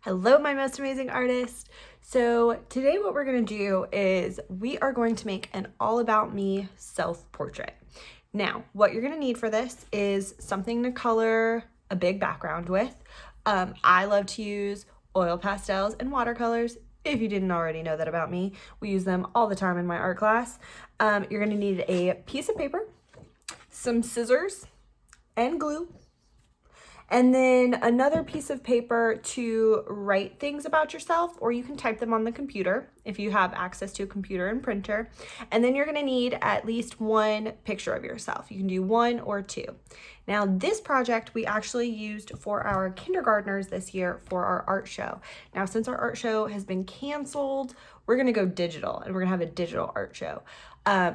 Hello, my most amazing artist. So today what we're going to do is we are going to make an all about me self-portrait. Now, what you're going to need for this is something to color a big background with. I love to use oil pastels and watercolors. If you didn't already know that about me, we use them all the time in my art class. You're going to need a piece of paper, some scissors, and glue. And then another piece of paper to write things about yourself, or you can type them on the computer if you have access to a computer and printer. And then you're gonna need at least one picture of yourself. You can do one or two. Now, this project we actually used for our kindergartners this year for our art show. Now, since our art show has been canceled, we're gonna go digital and we're gonna have a digital art show.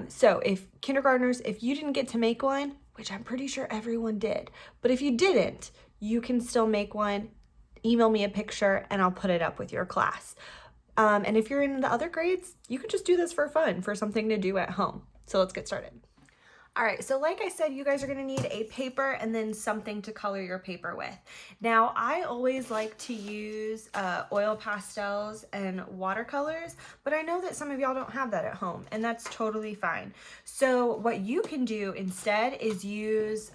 So if kindergartners, if you didn't get to make one, which I'm pretty sure everyone did, but if you didn't, you can still make one, email me a picture, and I'll put it up with your class. And if you're in the other grades, you can just do this for fun, for something to do at home. So let's get started. All right, so like I said, you guys are gonna need a paper and then something to color your paper with. Now, I always like to use oil pastels and watercolors, but I know that some of y'all don't have that at home, and that's totally fine. So what you can do instead is use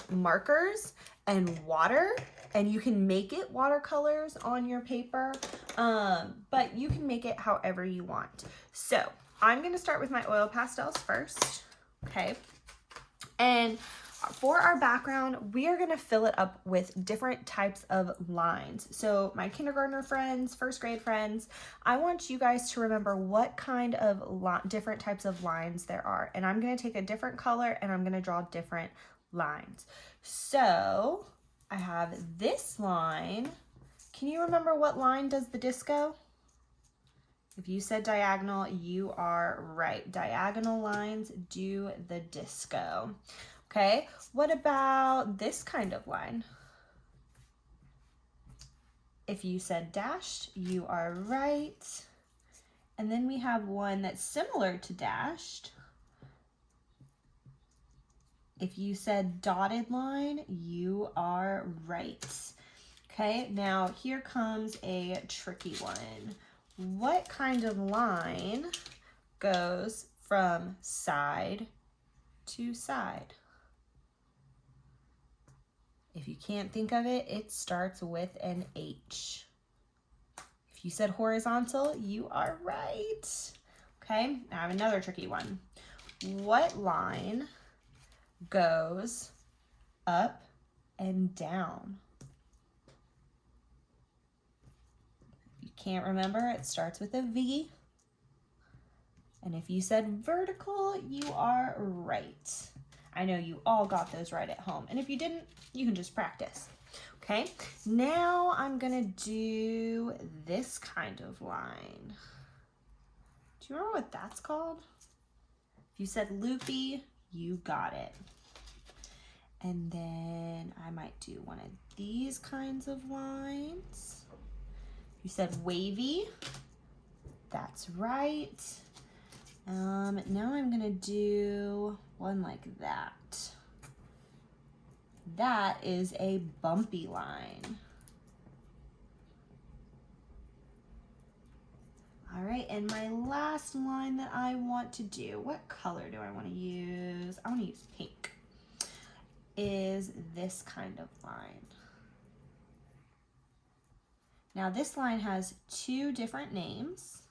markers and water, and you can make it watercolors on your paper, but you can make it however you want. So I'm gonna start with my oil pastels first. Okay, and for our background, we are gonna fill it up with different types of lines. So my kindergartner friends, first grade friends, I want you guys to remember what kind of different types of lines there are. And I'm gonna take a different color and I'm gonna draw different lines. So I have this line. Can you remember what line does the disco? If you said diagonal, you are right. Diagonal lines do the disco. Okay, what about this kind of line? If you said dashed, you are right. And then we have one that's similar to dashed. If you said dotted line, you are right. Okay, now here comes a tricky one. What kind of line goes from side to side? If you can't think of it, it starts with an H. If you said horizontal, you are right. Okay, I have another tricky one. What line goes up and down? Can't remember, it starts with a V. And if you said vertical, you are right. I know you all got those right at home. And if you didn't, you can just practice. Okay, now I'm gonna do this kind of line. Do you remember what that's called? If you said loopy, you got it. And then I might do one of these kinds of lines. You said wavy, that's right. Now I'm gonna do one like that. That is a bumpy line. All right, and my last line that I want to do, what color do I wanna use? I wanna use pink, is this kind of line. Now this line has two different names.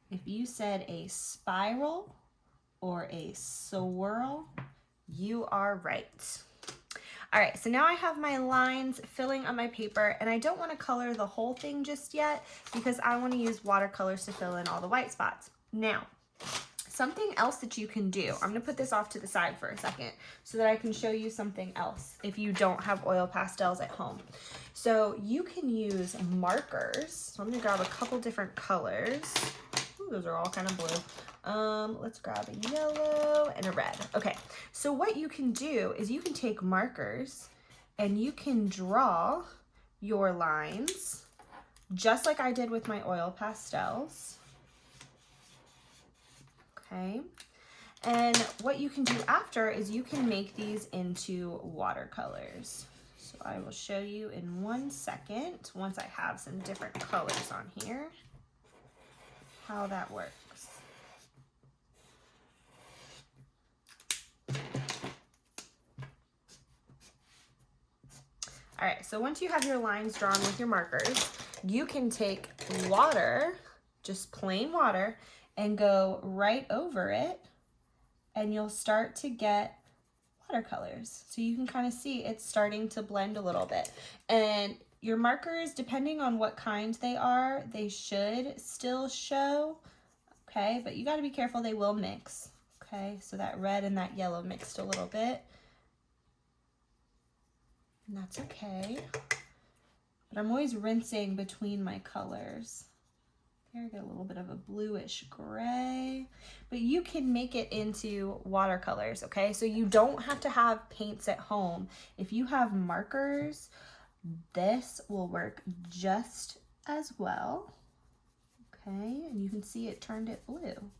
If you said a spiral or a swirl, you are right. All right, so now I have my lines filling on my paper, and I don't want to color the whole thing just yet because I want to use watercolors to fill in all the white spots. Now, something else that you can do, I'm gonna put this off to the side for a second so that I can show you something else if you don't have oil pastels at home. So you can use markers. So I'm gonna grab a couple different colors. Ooh, those are all kind of blue. Let's grab a yellow and a red. Okay, so what you can do is you can take markers and you can draw your lines just like I did with my oil pastels. Okay, and what you can do after is you can make these into watercolors. So So I will show you in 1 second, once I have some different colors on here, how that works. All right, so once you have your lines drawn with your markers, you can take water, just plain water, and go right over it, and you'll start to get watercolors. So you can kind of see it's starting to blend a little bit. And your markers, depending on what kind they are, they should still show, okay? But you got to be careful, they will mix, okay? So that red and that yellow mixed a little bit. And that's okay. But I'm always rinsing between my colors. Here, I get a little bit of a bluish gray, but you can make it into watercolors, okay? So you don't have to have paints at home. If you have markers, this will work just as well, okay? And you can see it turned it blue.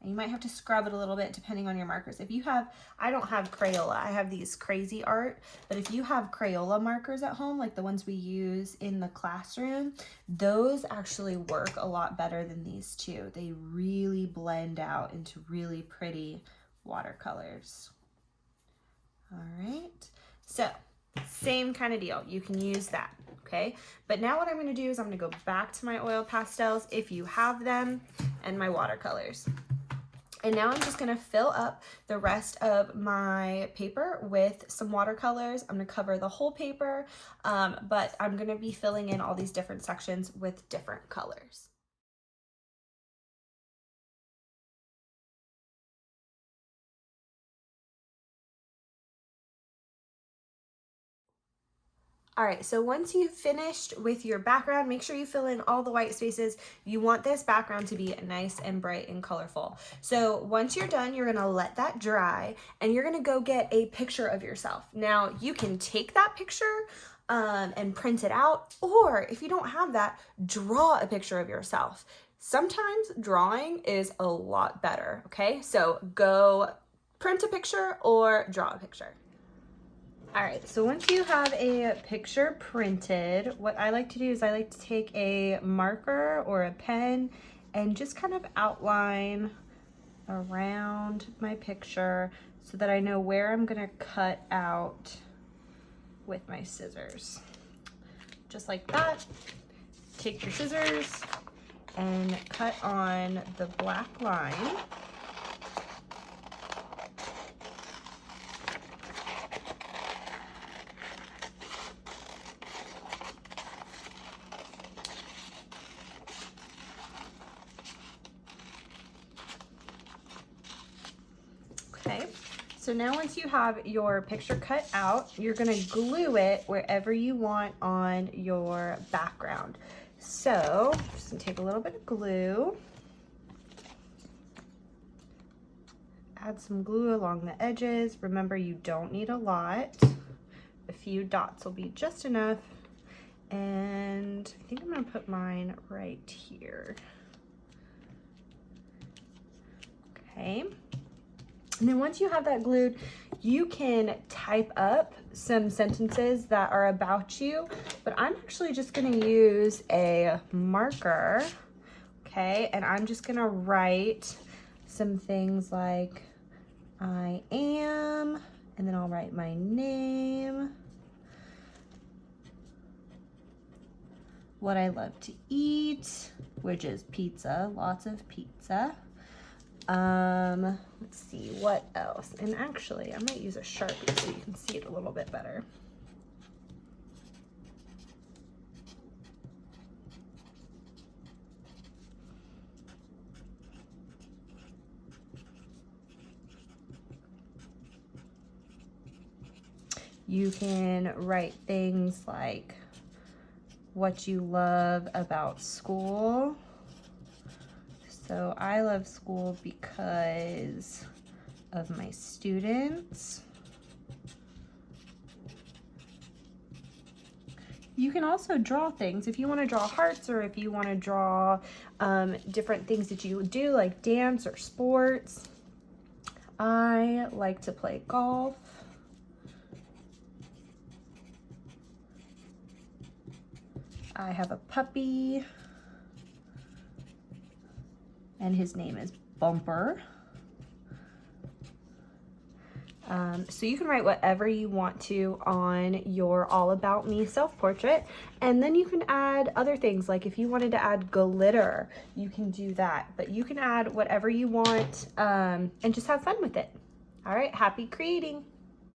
And you might have to scrub it a little bit depending on your markers. If you have, I don't have Crayola, I have these Crazy Art, but if you have Crayola markers at home, like the ones we use in the classroom, those actually work a lot better than these two. They really blend out into really pretty watercolors. All right, so same kind of deal, you can use that, okay? But now what I'm gonna do is I'm gonna go back to my oil pastels, if you have them, and my watercolors. And now I'm just gonna fill up the rest of my paper with some watercolors. I'm gonna cover the whole paper, but I'm gonna be filling in all these different sections with different colors. All right, so once you've finished with your background, make sure you fill in all the white spaces. You want this background to be nice and bright and colorful. So once you're done, you're gonna let that dry and you're gonna go get a picture of yourself. Now you can take that picture and print it out, or if you don't have that, draw a picture of yourself. Sometimes drawing is a lot better, okay? So go print a picture or draw a picture. All right, so once you have a picture printed, what I like to do is I like to take a marker or a pen and just kind of outline around my picture so that I know where I'm gonna cut out with my scissors. Just like that. Take your scissors and cut on the black line. Okay, so now once you have your picture cut out, you're gonna glue it wherever you want on your background. So just gonna take a little bit of glue, add some glue along the edges. Remember, you don't need a lot. A few dots will be just enough. And I think I'm gonna put mine right here. Okay. And then once you have that glued, you can type up some sentences that are about you, but I'm actually just gonna use a marker, okay? And I'm just gonna write some things like, I am, and then I'll write my name, what I love to eat, which is pizza, lots of pizza. Let's see, what else? And actually, I might use a Sharpie so you can see it a little bit better. You can write things like what you love about school. So I love school because of my students. You can also draw things. If you want to draw hearts, or if you want to draw different things that you do, like dance or sports. I like to play golf. I have a puppy, and his name is Bumper. So you can write whatever you want to on your All About Me self-portrait, and then you can add other things, like if you wanted to add glitter, you can do that, but you can add whatever you want, and just have fun with it. All right, happy creating.